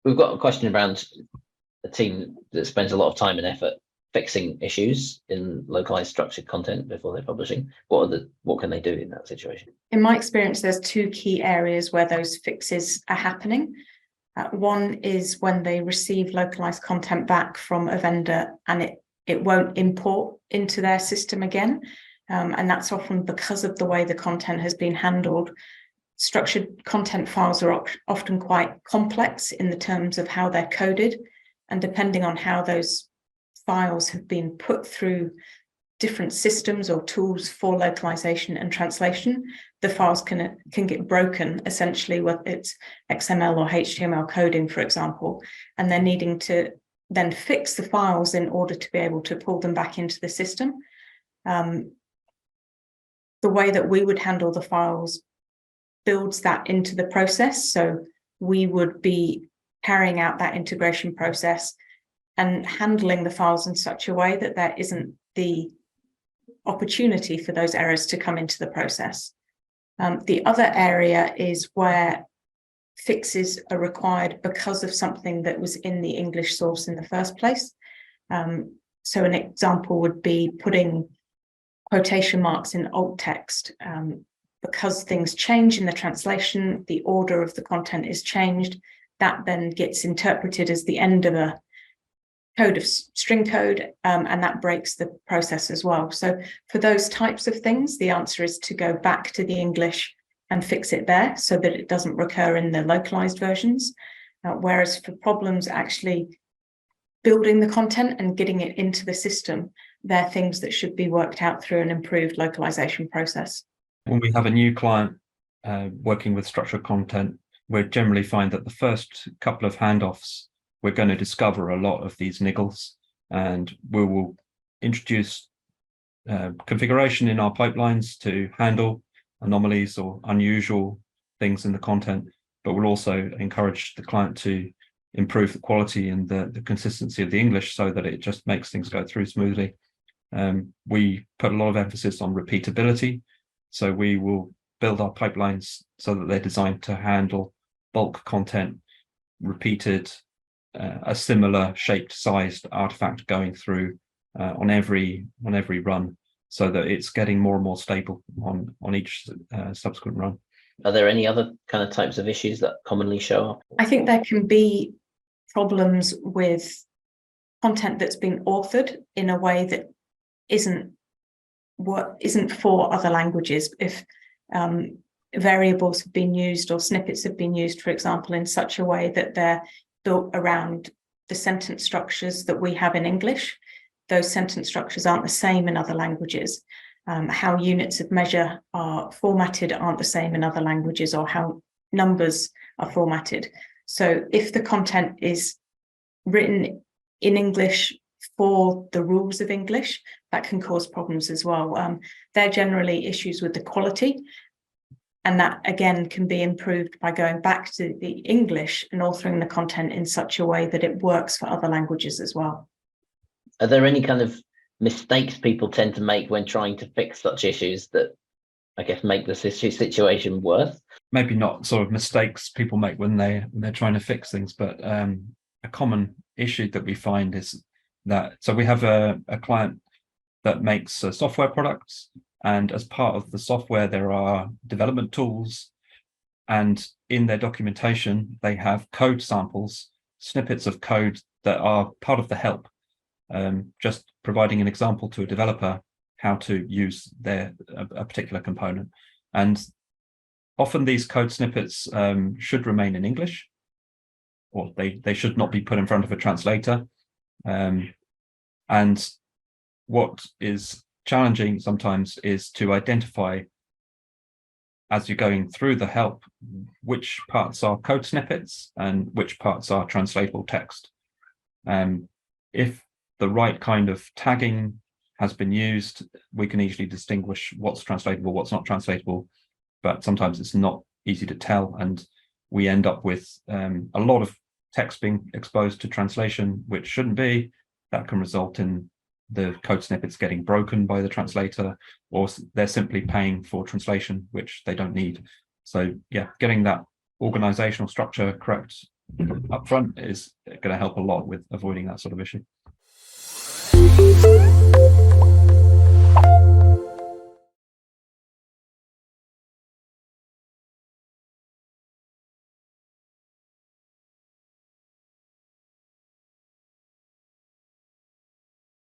We've got a question around a team that spends a lot of time and effort fixing issues in localized structured content before they're publishing. What can they do in that situation? In my experience, there's two key areas where those fixes are happening. One is when they receive localized content back from a vendor and it won't import into their system again. And that's often because of the way the content has been handled. Structured content files are often quite complex in the terms of how they're coded. And depending on how those files have been put through different systems or tools for localization and translation, the files can get broken, essentially, whether it's XML or HTML coding, for example, and they're needing to then fix the files in order to be able to pull them back into the system. The way that we would handle the files builds that into the process. So we would be carrying out that integration process and handling the files in such a way that there isn't the opportunity for those errors to come into the process. The other area is where fixes are required because of something that was in the English source in the first place. So an example would be putting quotation marks in alt text. Because things change in the translation, the order of the content is changed. That then gets interpreted as the end of a code of string code, and that breaks the process as well. So for those types of things, the answer is to go back to the English and fix it there so that it doesn't recur in the localized versions. Whereas for problems actually building the content and getting it into the system, they're things that should be worked out through an improved localization process. When we have a new client working with structured content, we generally find that the first couple of handoffs, we're going to discover a lot of these niggles, and we will introduce configuration in our pipelines to handle anomalies or unusual things in the content, but we'll also encourage the client to improve the quality and the consistency of the English so that it just makes things go through smoothly. We put a lot of emphasis on repeatability, so we will build our pipelines so that they're designed to handle bulk content repeated, a similar shaped sized artifact going through on every run, so that it's getting more and more stable on each subsequent run. Are there any other kind of types of issues that commonly show up? I think there can be problems with content that's been authored in a way that isn't for other languages. If variables have been used or snippets have been used, for example, in such a way that they're built around the sentence structures that we have in English, those sentence structures aren't the same in other languages. How units of measure are formatted aren't the same in other languages, or how numbers are formatted. So if the content is written in English for the rules of English, that can cause problems as well. They're generally issues with the quality, and that again can be improved by going back to the English and authoring the content in such a way that it works for other languages as well. Are there any kind of mistakes people tend to make when trying to fix such issues that, I guess, make the situation worse? Maybe not sort of mistakes people make when they're trying to fix things, but a common issue that we find is that, so we have a client that makes software products, and as part of the software there are development tools, and in their documentation they have code samples, snippets of code that are part of the help, just providing an example to a developer how to use a particular component. And often these code snippets should remain in English, or they should not be put in front of a translator. And what is challenging sometimes is to identify, as you're going through the help, which parts are code snippets and which parts are translatable text. If the right kind of tagging has been used, we can easily distinguish what's translatable, what's not translatable, but sometimes it's not easy to tell, and we end up with a lot of text being exposed to translation which shouldn't be. That can result in the code snippets getting broken by the translator, or they're simply paying for translation which they don't need. So yeah, getting that organizational structure correct upfront is going to help a lot with avoiding that sort of issue.